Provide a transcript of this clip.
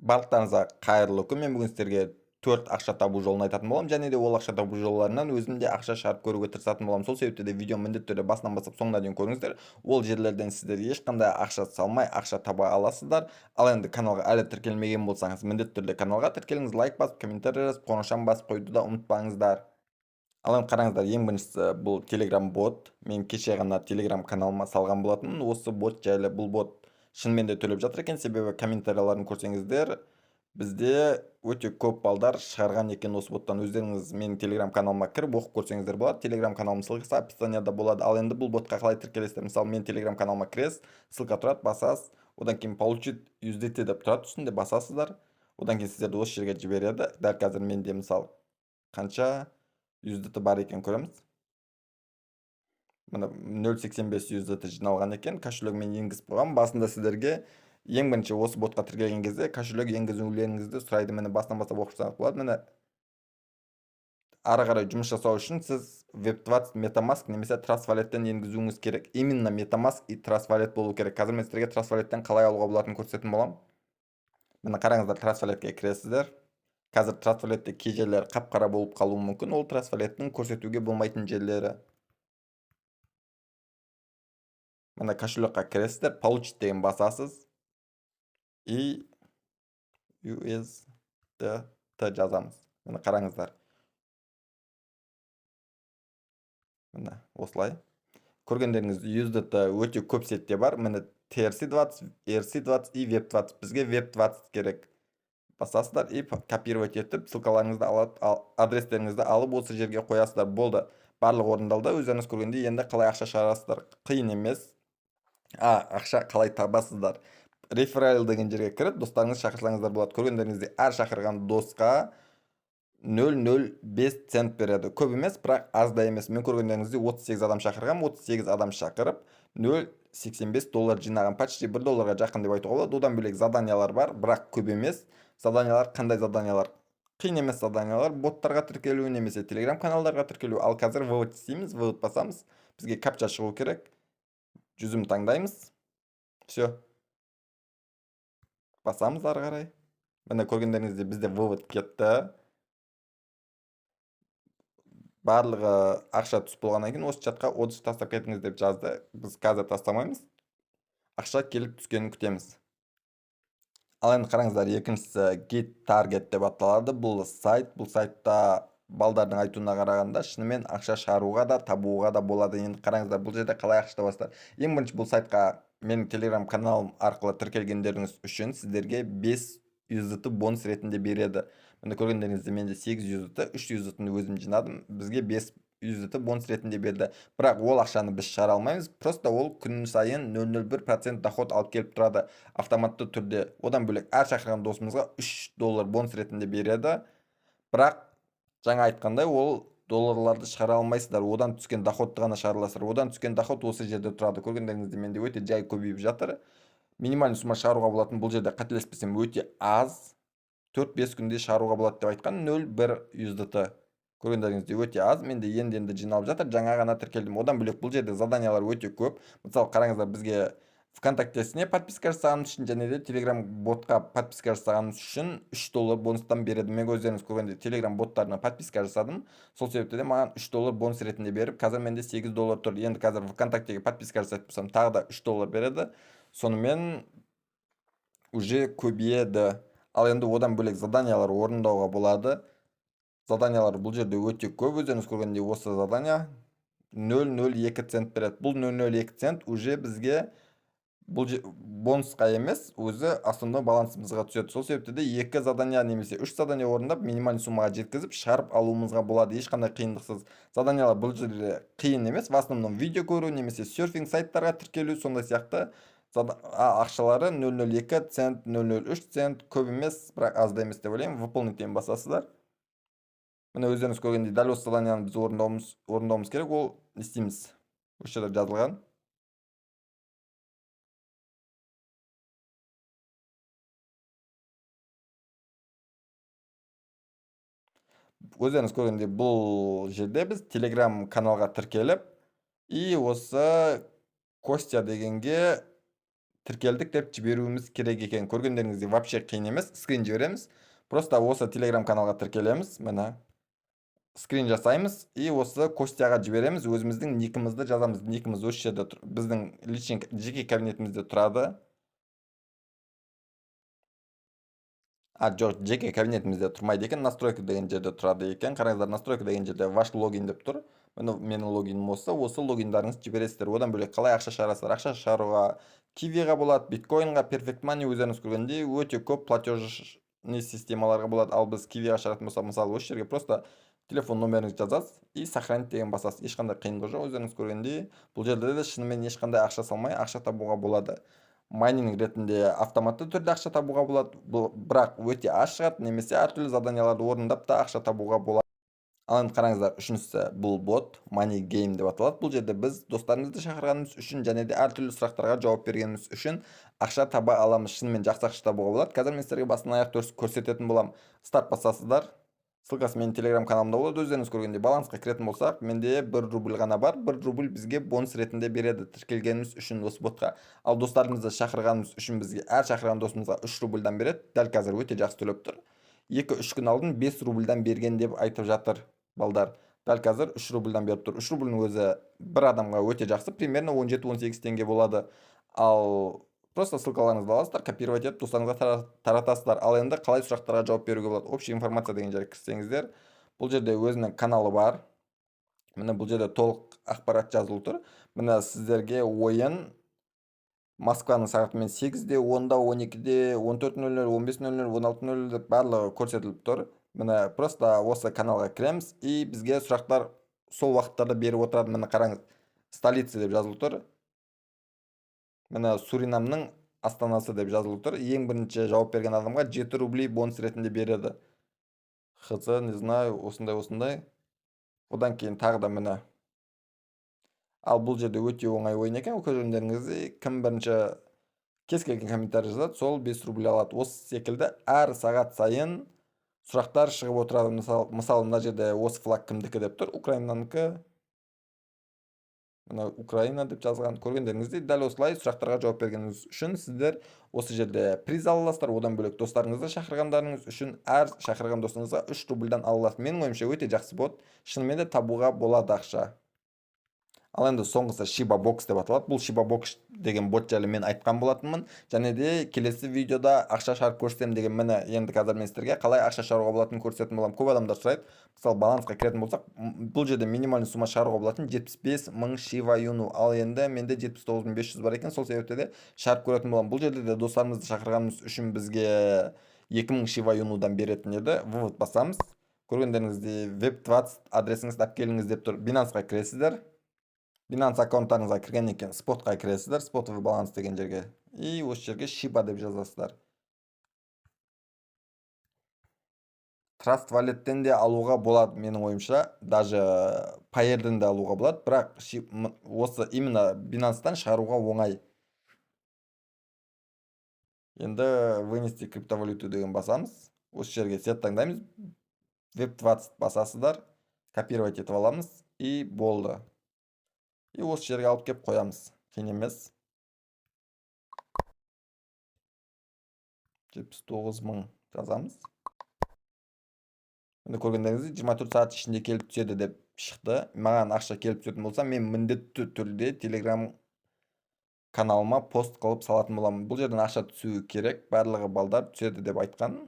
Барлықтарыңызға қайырлы күн. Мен бүгін сіздерге 4 ақша табу жолын айтатын боламын, және де ол ақша табу жолларынан өзім де ақша шығарып көруге тырысатын боламын. Сол себепті де видеоны міндетті түрде басынан бастап соңына дейін көріңіздер. Ол жерлерден сіздер ешқандай ақша салмай ақша таба аласыздар. Ал енді каналға әлі тіркелмеген болсаңыз, міндетті түрде каналға тіркеліңіз, лайк басып, комментарий жазып, қоңыраушаны басып қоюды да ұмытпаңыздар. Ал енді қараңыздар, ең біріншісі бұл Telegram бот. Мен кеше ғана Telegram каналыма салған болатынмын. Осы бот жайлы, бұл бот шынымен де төлеп жатыр екен, себебі комментарийларын көрсеңіздер, бізде өте көп балдар шығарған екен осы боттан. Өздеріңіз менің Telegram каналыма кіріп оқып көрсеңіздер болады. Telegram каналым ссылкасы описанияда болады. Ал енді бұл ботқа қалай тіркелесіздер? Мысалы, мен Telegram каналыма кіресіз, ссылка тұрады, басасыз, одан кейін получить USDT деп тұрады, үстінде басасыздар. Одан кейін сіздерді осы жерге жібереді. Дәл қазір менде мысалы қанша USDT бар екен көреміз. Мына 0.85 USDT жиналған екен. Кошелегімен енгізіп қойғам. Басында сіздерге ең бірінші осы ботқа тіркелген кезде кошелек енгізулеріңізді сұрайды. Міне басынан бастап оқып шығсаңыз болады. Міне ары қарай жұмыс жасау үшін сіз Web20 MetaMask немесе Trust Wallet'тен енгізуіңіз керек. Именно MetaMask и Trust Wallet болу керек. Қазір мен сіздерге Trust Wallet'тен қалай алуға болатынын көрсететін боламын. Міне қараңыздар, Trust Wallet'ке кіресіздер. Қазір Trust Wallet'те кей жерлері қап-қара болып қалуы мүмкін. Ол Trust Wallet'тің көрсетуге болмайтын жерлері. Мына кошелекқа кіресіздер, получить деген басасыз. И USDT жазамыз. Міне қараңыздар. Міне осылай. Көргендеріңіз USDT өте көп сетте бар. Міне TRC20, ERC20 и Web20. Бізге Web20 керек. Басасыздар и копировать етіп, ссылкаларыңызды алып, адрестеріңізді алып осы жерге қоясыздар. Болды. Барлық орындалды. Өздеріңіз көргенде енді қалай ақша шығарасыздар? Қиын емес. Ақша қалай табасыздар? Реферал деген жерге кіріп, достарыңыз шақырсаңыздар болады. Көргендеріңізде әр шақырған досқа 0.05 цент береді. Көп емес, бірақ аз да емес. Мен көргендеріңізде 38 адам шақырған, 38 адам шақырып 0.85 доллар жинаған, почти 1 долларға жақын деп айтуға болады. Одан бөлек заданиялар бар, бірақ көп емес. Заданиялар қандай заданиялар? Қиын емес заданиялар, боттарға тіркелу немесе Telegram каналдарға тіркелу. Ал қазір вывод істейміз, вывод басамыз. Бізге капча шығу керек. Жүзім таңдаймыз. Все. Басамыз ары қарай. Міне көргендеріңізде бізде вывод кетті. Барлығы ақша түсіп болғаннан кейін осы чатқа отзыв тастап кетіңіз деп жазды. Біз қазір тастамаймыз. Ақша келіп түскенін күтеміз. Ал енді қараңыздар, екіншісі Get Target деп аталады. Бұл сайт, бұл сайтта балдардың айтуына қарағанда шынымен ақша шығаруға да, табуға да болады. Енді қараңыздар, бұл жерде қалай ақша табасыздар? Ең бірінші бұл сайтқа менің Telegram каналым арқылы тіркелгендеріңіз үшін сіздерге 5 USDT бонус ретінде береді. Міне көргендеріңізде менде 8 USDT, 3 USDT-ні өзім жинадым. Бізге 5 USDT бонус ретінде берді. Бірақ ол ақшаны біз шығара алмаймыз. Просто ол күн сайын 0.01% доход алып келіп тұрады автоматты түрде. Одан бөлек әр шақырған досымызға 3 доллар бонус ретінде береді. Бірақ жаңа айтқандай, ол долларларды шығара алмайсыздар. Одан түскен доходты ғана шығарыласыздар. Одан түскен доход осы жерде тұрады. Көргендеріңізде менде өте жай көбейіп жатыр. Минимальный сумма шығаруға болатын, бұл жерде қателеспесем өте аз. 4-5 күнде шығаруға болады деп айтқан, 0.1 USDT. Көргендеріңізде өте аз. Менде енді жиналып жатыр. Жаңа ғана тіркелдім. Одан бөлек бұл жерде заданиялар өте көп. Мысалы, қараңыздар, бізге ВКонтактесіне подписка жасағанымыз үшін және де Telegram ботқа подписка жасағанымыз үшін 3 доллар бонустан береді. Мен өздеріңіз көргенде Telegram боттарына подписка жасадым. Сол себепті де маған 3 доллар бонус ретінде беріп, қазір менде 8 доллар тұр. Енді қазір ВКонтактеге подписка жасайтын болсам, тағы да 3 доллар береді. Сонымен уже көбейеді. Ал енді одан бөлек заданиялар орындауға болады. Заданиялар бұл жерде өте көп. Өздеріңіз көргенде осы задания 0.02 цент береді. Бұл 0.02 цент уже бізге бұл бонусқа емес, өзі основной балансымызға түседі. Сол себепті де 2 задания немесе 3 задания орындап, минимальный суммаға жеткізіп, шығарып алуымызға болады. Ешқандай қиындықсыз. Заданиялар бұл жерде қиын емес. В основном видео көру немесе серфинг сайттарға тіркелу, сондай сияқты ақшалары 0.02 цент, 0.03 цент, көп емес, бірақ аз да емес деп ойлаймын. Выполнитен басасыздар. Міне өздеріңіз көргенде дәл осы заданияны біз орындауымыз керек. Ол не істейміз? Осы жерде жазылған. Өздеріңіз көргенде бұл жерде біз Telegram каналға тіркеліп, и осы Костя дегенге тіркелдік деп жіберуіміз керек екен. Көргендеріңіздей вообще қиын емес. Скрин жібереміз. Просто осы Telegram каналға тіркелеміз. Міне. Скрин жасаймыз и осы Костяға жібереміз. Өзіміздің никімізді жазамыз. Никіміз осы жерде тұр. Біздің личный жеке кабинетімізде тұрады. Жоқ, жеке кабинетімізде тұрмайды екен, настройка деген жерде тұрады екен. Қараңыздар, настройка деген жерде ваш логин деп тұр. Менің логинім осы логиндарыңызды жібересіздер. Одан бөлек қалай ақша шығарасыздар? Ақша шығаруға Kiwi'ға болады, биткоинға, Perfect Money өздеріңіз көргендей өте көп платежный системаларға болады. Ал біз Kiwi'ға шығаратын болсақ, мысалы осы жерге просто телефон номеріңізді жазасыз и сохранить деген басасыз. Ешқандай қиындығы жоқ, өздеріңіз көргендей. Бұл жерде де шынымен ешқандай ақша салмай ақша табуға болады. Майнинг ретінде автоматты түрде ақша табуға болады, бірақ өте аз шығады, немесе әртүрлі заданияларды орындап та ақша табуға болады. Ал енді қараңыздар, үшіншісі бұл бот, Money Game деп аталады. Бұл жерде біз достарымызды шақырғанымыз үшін және де әртүрлі сұрақтарға жауап бергеніміз үшін ақша таба аламыз. Шынымен жақсы ақша табуға болады. Қазір мен сіздерге бастан аяқ көрсететін боламын. Старт басасыздар. Ссылкасы менің Telegram каналымда болады. Өздеріңіз көргендей балансқа кіретін болсақ, менде 1 рубль ғана бар. 1 рубль бізге бонус ретінде береді тіркелгеніміз үшін осы ботқа. Ал достарымызды шақырғанымыз үшін бізге әр шақырған досымызға 3 рубльдан береді. Дәл қазір өте жақсы төлеп тұр. 2-3 күн алдын 5 рубльдан берген деп айтып жатыр балдар. Дәл қазір 3 рубльдан беріп тұр. 3 рубльдің өзі бір адамға өте жақсы, примерно 17-18 теңге болады. Ал просто ссылкаларыңызды аласыздар, копировать етіп достарыңызға таратасыздар. Ал енді қалай сұрақтарға жауап беруге болады? Общая информация деген жерге кірсеңіздер, бұл жерде өзінің каналы бар. Міне бұл жерде толық ақпарат жазылып тұр. Міне сіздерге ойын Москваның сағатымен 8-де, 10-да, 12-де, 14:00, 15:00, 16:00 деп барлығы көрсетіліп тұр. Міне просто осы каналға кіреміз и бізге сұрақтар сол уақыттарда беріп отырады. Міне қараңыз, столица деп жазылып тұр. Міне Суринамның астанасы деп жазылып тұр. Ең бірінші жауап берген адамға 7 рублей бонус ретінде береді. Хз, не знаю, осындай. Одан кейін тағы да міне. Ал бұл жерде өте оңай ойын екен. Көргендеріңіздей, кім бірінші кез келген комментарий жазады, сол 5 рубль алады. Осы секілді әр сағат сайын сұрақтар шығып отырады. Мысалы, мына жерде осы флаг кімдікі деп тұр, Украинанікі. Мына Украина деп жазылған. Көргендеріңіздей, дәл осылай сұрақтарға жауап бергеніңіз үшін сіздер осы жерде приз ала аласыздар. Одан бөлек достарыңызды шақырғандарыңыз үшін әр шақырған досыңызға 3 рубльдан ала аласыз. Менің ойымша өте жақсы бот. Шынымен де табуға болады ақша. Ал енді соңғысы Shiba Box деп аталады. Бұл Shiba Box деген бот жайлы мен айтқан болатынмын. Және де келесі видеода ақша шығарып көрсетемін деген, міне енді қазір мен сіздерге қалай ақша шығаруға болатынын көрсететін боламын. Көп адамдар сұрайды. Мысалы, балансқа кіретін болсақ, бұл жерде минимальный сумма шығаруға болатын 75 мың Shiba Inu. Ал енді менде 79.500 бар екен. Сол себепті де шығарып көретін боламын. Бұл жерде де достарымызды шақырғанымыз үшін бізге 2000 Shiba Inu'дан беретін еді. Вывод басамыз. Көргендеріңіздей Web20 адресіңізді алып келіңіз деп тұр. Binanceға кіресіздер. Binance аккаунттарыңызға кіргеннен кейін спотқа кіресіздер, спотовый баланс деген жерге. И осы жерге Shiba деп жазасыздар. Trust Wallet'тен де алуға болады, менің ойымша. Даже Payeer'ден де алуға болады, бірақ осы именно Binance'тан шығаруға оңай. Енді вынести криптовалюту деген басамыз. Осы жерге сет таңдаймыз. Web20 басасыздар, копировать етіп аламыз и болды. И осы жерге алып кеп қоямыз. Қиын емес. 79 мың жазамыз. Енді көргендеріңізде 24 сағат ішінде келіп түседі деп шықты. Маған ақша келіп түсетін болса, мен міндетті түрде Telegram каналыма пост қылып салатын боламын. Бұл жерден ақша түсуі керек. Барлығы балдар түседі деп айтқан.